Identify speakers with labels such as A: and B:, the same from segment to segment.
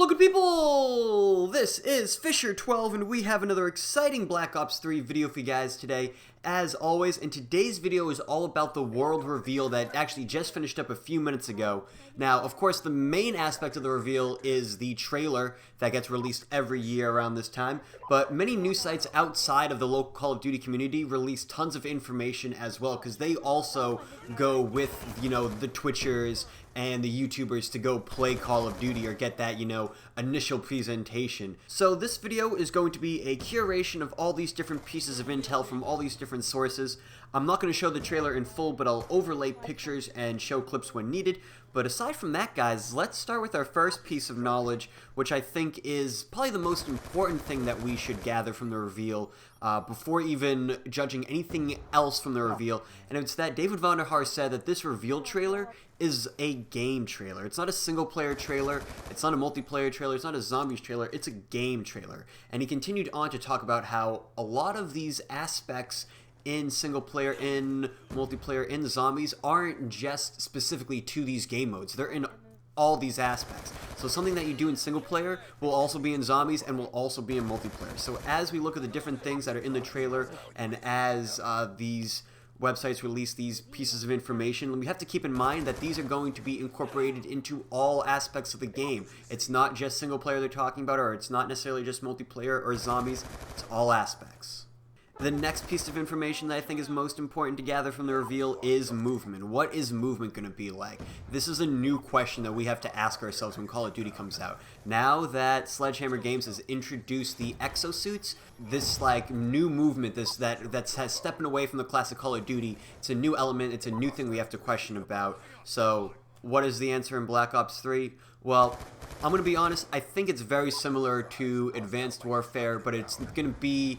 A: Hello good people! This is FisherTwelve and we have another exciting Black Ops 3 video for you guys today. As always, and today's video is all about the world reveal that actually just finished up a few minutes ago. Now, of course, the main aspect of the reveal is the trailer that gets released every year around this time, but many news sites outside of the local Call of Duty community release tons of information as well, because they also go with, the Twitchers and the YouTubers to go play Call of Duty or get that, initial presentation. So this video is going to be a curation of all these different pieces of intel from all these different sources. I'm not going to show the trailer in full, but I'll overlay pictures and show clips when needed. But aside from that, guys, let's start with our first piece of knowledge, which I think is probably the most important thing that we should gather from the reveal before even judging anything else from the reveal. And it's that David Vonderhaar said that this reveal trailer is a game trailer. It's not a single-player trailer. It's not a multiplayer trailer. It's not a zombies trailer. It's a game trailer. And he continued on to talk about how a lot of these aspects in single player, in multiplayer, in zombies aren't just specifically to these game modes. They're in all these aspects. So something that you do in single player will also be in zombies and will also be in multiplayer. So as we look at the different things that are in the trailer and as these websites release these pieces of information, we have to keep in mind that these are going to be incorporated into all aspects of the game. It's not just single player they're talking about, or it's not necessarily just multiplayer or zombies. It's all aspects. The next piece of information that I think is most important to gather from the reveal is movement. What is movement going to be like? This is a new question that we have to ask ourselves when Call of Duty comes out. Now that Sledgehammer Games has introduced the exosuits, this new movement, that's stepping away from the classic Call of Duty, it's a new element, it's a new thing we have to question about. So what is the answer in Black Ops 3? Well, I'm going to be honest, I think it's very similar to Advanced Warfare, but there's not going to be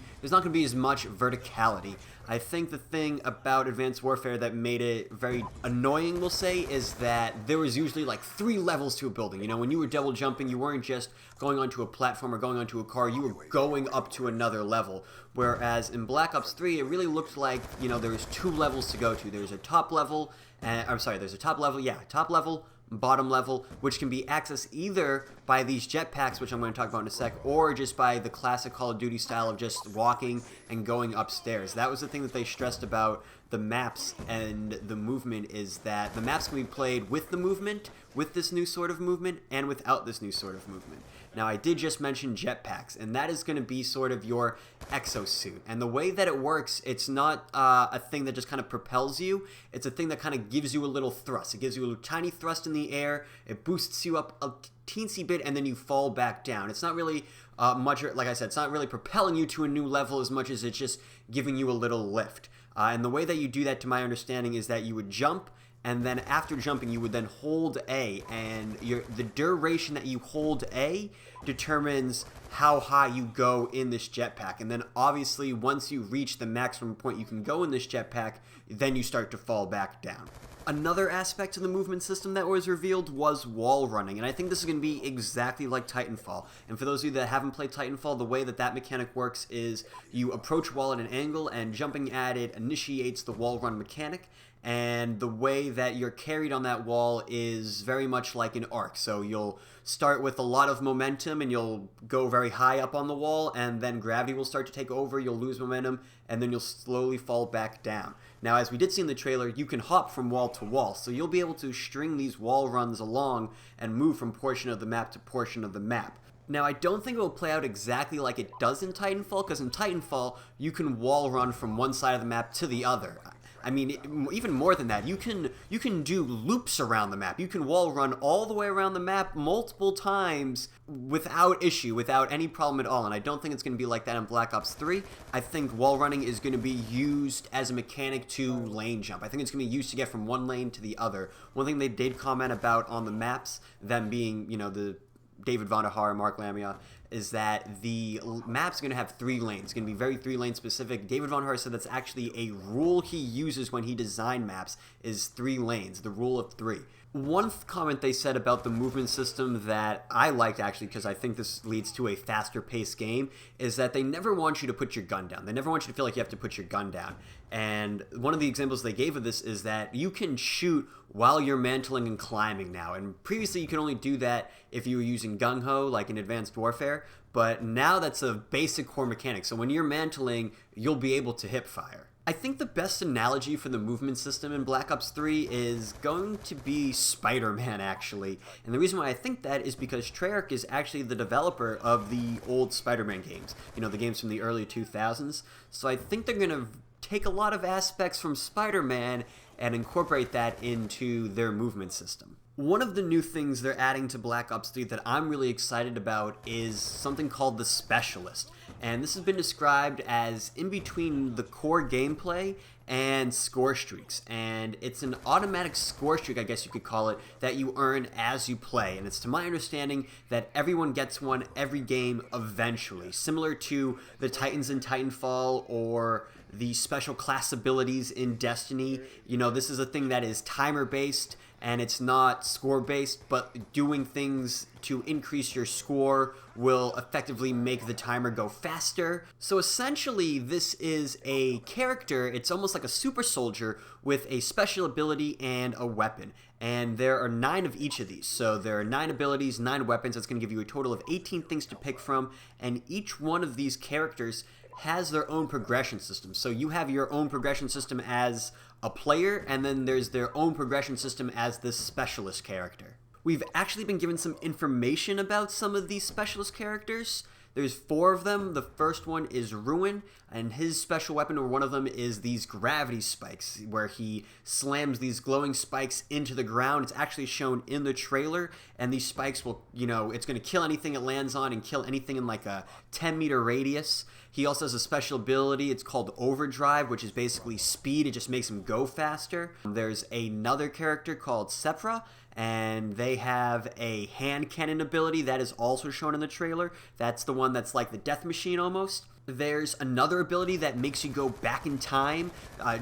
A: as much verticality. I think the thing about Advanced Warfare that made it very annoying, we'll say, is that there was usually 3 levels to a building. When you were double jumping, you weren't just going onto a platform or going onto a car, you were going up to another level. Whereas in Black Ops 3, it really looked like, there was 2 levels to go to. There's a top level, top level, bottom level, which can be accessed either by these jetpacks, which I'm going to talk about in a sec, or just by the classic Call of Duty style of just walking and going upstairs. That was the thing that they stressed about the maps and the movement, is that the maps can be played with the movement, with this new sort of movement, and without this new sort of movement. Now, I did just mention jetpacks, and that is going to be sort of your exosuit. And the way that it works, it's not a thing that just kind of propels you. It's a thing that kind of gives you a little thrust. It gives you a tiny thrust in the air. It boosts you up a teensy bit, and then you fall back down. It's not really much, like I said, it's not really propelling you to a new level as much as it's just giving you a little lift. And the way that you do that, to my understanding, is that you would jump, and then after jumping, you would then hold A, and the duration that you hold A determines how high you go in this jetpack. And then obviously, once you reach the maximum point you can go in this jetpack, then you start to fall back down. Another aspect of the movement system that was revealed was wall running, and I think this is going to be exactly like Titanfall. And for those of you that haven't played Titanfall, the way that mechanic works is you approach wall at an angle, and jumping at it initiates the wall run mechanic. And the way that you're carried on that wall is very much like an arc. So you'll start with a lot of momentum and you'll go very high up on the wall, and then gravity will start to take over, you'll lose momentum, and then you'll slowly fall back down. Now, as we did see in the trailer, you can hop from wall to wall, so you'll be able to string these wall runs along and move from portion of the map to portion of the map. Now, I don't think it will play out exactly like it does in Titanfall, because in Titanfall, you can wall run from one side of the map to the other. I mean, even more than that, you can do loops around the map. You can wall run all the way around the map multiple times without issue, without any problem at all. And I don't think it's going to be like that in Black Ops 3. I think wall running is going to be used as a mechanic to lane jump. I think it's going to be used to get from one lane to the other. One thing they did comment about on the maps, them being, the David Vonderhaar, Mark Lamia, is that the map's going to have 3 lanes. It's going to be very 3-lane specific. David Von Haar said that's actually a rule he uses when he designed maps, is 3 lanes, the rule of 3. One comment they said about the movement system that I liked, actually, because I think this leads to a faster paced game, is that they never want you to put your gun down. They never want you to feel like you have to put your gun down. And one of the examples they gave of this is that you can shoot while you're mantling and climbing now. And previously you could only do that if you were using gung-ho, like in Advanced Warfare. But now that's a basic core mechanic. So when you're mantling, you'll be able to hip fire. I think the best analogy for the movement system in Black Ops 3 is going to be Spider-Man, actually. And the reason why I think that is because Treyarch is actually the developer of the old Spider-Man games. You know, the games from the early 2000s. So I think they're going to take a lot of aspects from Spider-Man and incorporate that into their movement system. One of the new things they're adding to Black Ops 3 that I'm really excited about is something called the Specialist. And this has been described as in between the core gameplay and score streaks. And it's an automatic score streak, I guess you could call it, that you earn as you play. And it's to my understanding that everyone gets one every game eventually, similar to the Titans in Titanfall or the special class abilities in Destiny. You know, this is a thing that is timer-based, and it's not score-based, but doing things to increase your score will effectively make the timer go faster. So essentially, this is a character, it's almost like a super soldier with a special ability and a weapon. And there are 9 of each of these. So there are 9 abilities, 9 weapons. That's going to give you a total of 18 things to pick from. And each one of these characters has their own progression system. So you have your own progression system as a player, and then there's their own progression system as this specialist character. We've actually been given some information about some of these specialist characters. There's 4 of them. The first one is Ruin, and his special weapon, or one of them, is these gravity spikes, where he slams these glowing spikes into the ground. It's actually shown in the trailer, and these spikes will, you know, it's going to kill anything it lands on and kill anything in like a 10-meter radius. He also has a special ability. It's called Overdrive, which is basically speed. It just makes him go faster. There's another character called Sephra, and they have a hand cannon ability that is also shown in the trailer. That's the one that's like the death machine almost. There's another ability that makes you go back in time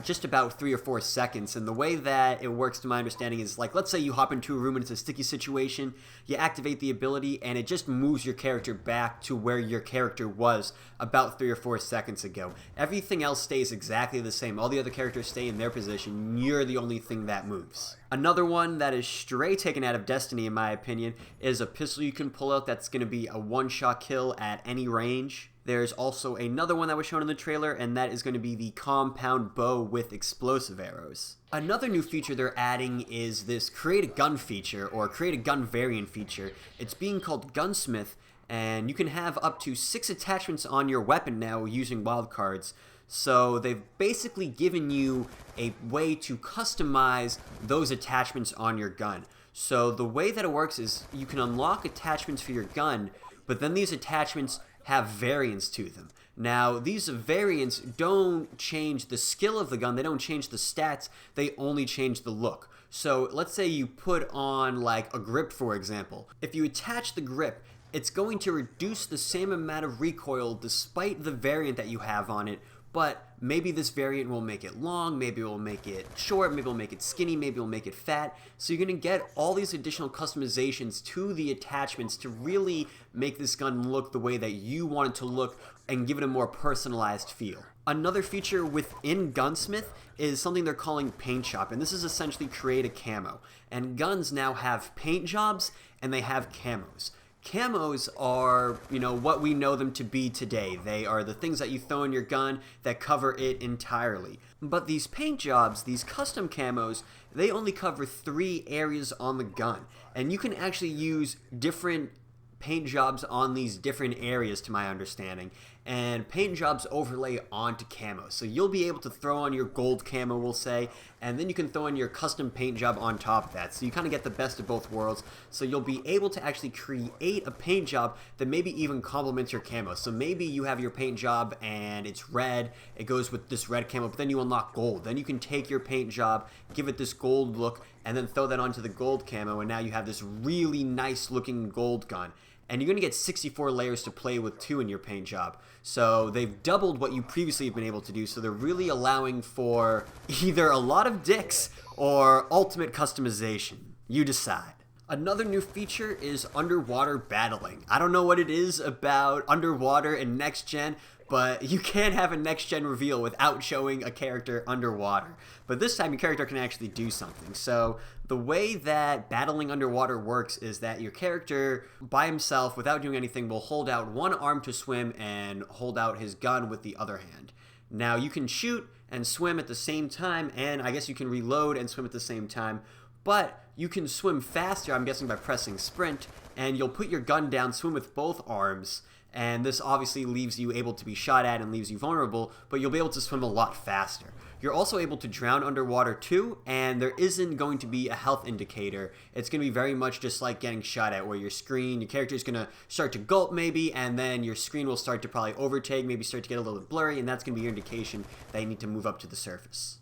A: just about 3 or 4 seconds. And the way that it works, to my understanding, is like, let's say you hop into a room and it's a sticky situation, you activate the ability and it just moves your character back to where your character was about 3 or 4 seconds ago. Everything else stays exactly the same. All the other characters stay in their position. You're the only thing that moves. Another one that is straight taken out of Destiny, in my opinion, is a pistol you can pull out that's going to be a one-shot kill at any range. There's also another one that was shown in the trailer, and that is going to be the compound bow with explosive arrows. Another new feature they're adding is this create a gun feature, or create a gun variant feature. It's being called Gunsmith, and you can have up to 6 attachments on your weapon now using wildcards. So they've basically given you a way to customize those attachments on your gun. So the way that it works is you can unlock attachments for your gun, but then these attachments have variants to them. Now, these variants don't change the skill of the gun, they don't change the stats, they only change the look. So let's say you put on like a grip, for example. If you attach the grip, it's going to reduce the same amount of recoil despite the variant that you have on it, but maybe this variant will make it long, maybe it will make it short, maybe it will make it skinny, maybe it will make it fat. So you're going to get all these additional customizations to the attachments to really make this gun look the way that you want it to look and give it a more personalized feel. Another feature within Gunsmith is something they're calling Paint Shop, and this is essentially create a camo. And guns now have paint jobs and they have camos. Camos are, you know, what we know them to be today. They are the things that you throw in your gun that cover it entirely. But these paint jobs, these custom camos, they only cover 3 areas on the gun. And you can actually use different paint jobs on these different areas, to my understanding, and paint jobs overlay onto camo. So you'll be able to throw on your gold camo, we'll say, and then you can throw in your custom paint job on top of that. So you kind of get the best of both worlds. So you'll be able to actually create a paint job that maybe even complements your camo. So maybe you have your paint job and it's red, it goes with this red camo, but then you unlock gold. Then you can take your paint job, give it this gold look, and then throw that onto the gold camo, and now you have this really nice looking gold gun. and you're going to get 64 layers to play with too in your paint job. So they've doubled what you previously have been able to do, so they're really allowing for either a lot of dicks or ultimate customization. You decide. Another new feature is underwater battling. I don't know what it is about underwater in next gen, but you can't have a next gen reveal without showing a character underwater. But this time your character can actually do something. So the way that battling underwater works is that your character by himself, without doing anything, will hold out one arm to swim and hold out his gun with the other hand. Now you can shoot and swim at the same time, and I guess you can reload and swim at the same time. But you can swim faster, I'm guessing by pressing sprint, and you'll put your gun down, swim with both arms, and this obviously leaves you able to be shot at and leaves you vulnerable, but you'll be able to swim a lot faster. You're also able to drown underwater too, and there isn't going to be a health indicator. It's going to be very much just like getting shot at, where your character is going to start to gulp maybe, and then your screen will start to probably overtake, maybe start to get a little bit blurry, and that's going to be your indication that you need to move up to the surface.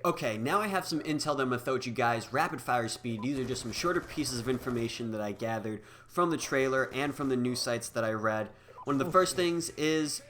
A: Okay, now I have some intel that I'm going to throw at you guys, rapid fire speed. These are just some shorter pieces of information that I gathered from the trailer and from the news sites that I read. One of the first things is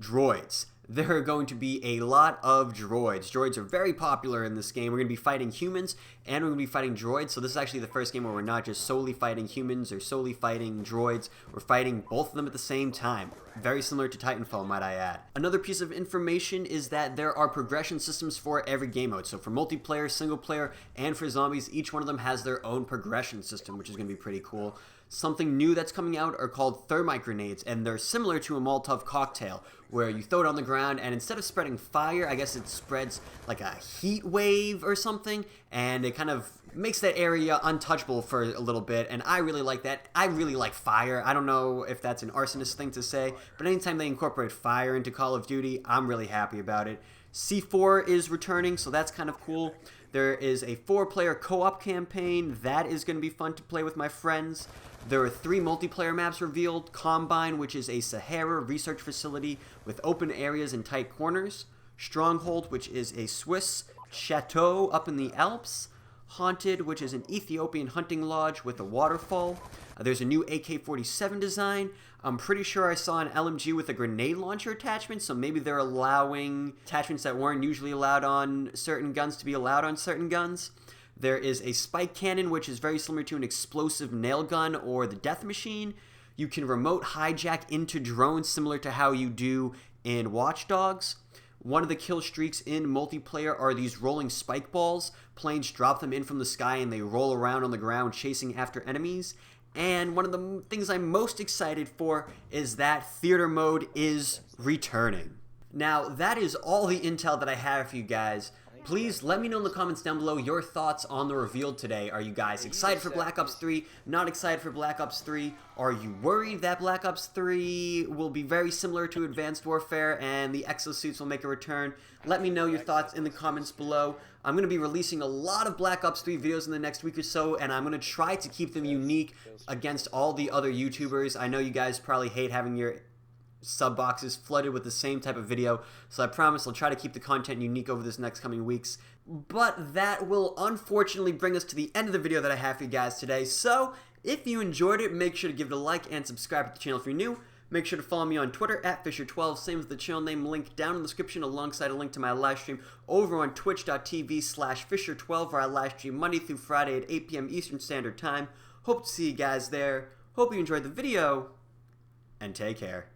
A: droids. There are going to be a lot of droids. Droids are very popular in this game. We're going to be fighting humans and we're going to be fighting droids. So this is actually the first game where we're not just solely fighting humans or solely fighting droids. We're fighting both of them at the same time. Very similar to Titanfall, might I add. Another piece of information is that there are progression systems for every game mode. So for multiplayer, single player, and for zombies, each one of them has their own progression system, which is going to be pretty cool. Something new that's coming out are called thermite grenades, and they're similar to a Molotov cocktail, where you throw it on the ground, and instead of spreading fire, I guess it spreads like a heat wave or something, and it kind of makes that area untouchable for a little bit, and I really like that. I really like fire. I don't know if that's an arsonist thing to say, but anytime they incorporate fire into Call of Duty, I'm really happy about it. C4 is returning, so that's kind of cool. There is a 4-player co-op campaign. That is going to be fun to play with my friends. There are 3 multiplayer maps revealed. Combine, which is a Sahara research facility with open areas and tight corners. Stronghold, which is a Swiss chateau up in the Alps. Haunted, which is an Ethiopian hunting lodge with a waterfall. There's a new AK-47 design. I'm pretty sure I saw an LMG with a grenade launcher attachment, so maybe they're allowing attachments that weren't usually allowed on certain guns to be allowed on certain guns. There is a spike cannon, which is very similar to an explosive nail gun or the death machine. You can remote hijack into drones, similar to how you do in Watch Dogs. One of the kill streaks in multiplayer are these rolling spike balls. Planes drop them in from the sky and they roll around on the ground chasing after enemies. And one of the things I'm most excited for is that theater mode is returning. Now, that is all the intel that I have for you guys. Please let me know in the comments down below your thoughts on the reveal today. Are you guys excited for Black Ops 3? Not excited for Black Ops 3? Are you worried that Black Ops 3 will be very similar to Advanced Warfare and the exosuits will make a return? Let me know your thoughts in the comments below. I'm going to be releasing a lot of Black Ops 3 videos in the next week or so, and I'm going to try to keep them unique against all the other YouTubers. I know you guys probably hate having your sub boxes flooded with the same type of video, so I promise I'll try to keep the content unique over this next coming weeks. But that will unfortunately bring us to the end of the video that I have for you guys today. So if you enjoyed it, make sure to give it a like and subscribe to the channel if you're new. Make sure to follow me on Twitter at FisherTwelve, same as the channel name, link down in the description alongside a link to my live stream over on twitch.tv/FisherTwelve, where I live stream Monday through Friday at 8 p.m. Eastern Standard Time. Hope to see you guys there. Hope you enjoyed the video, and take care.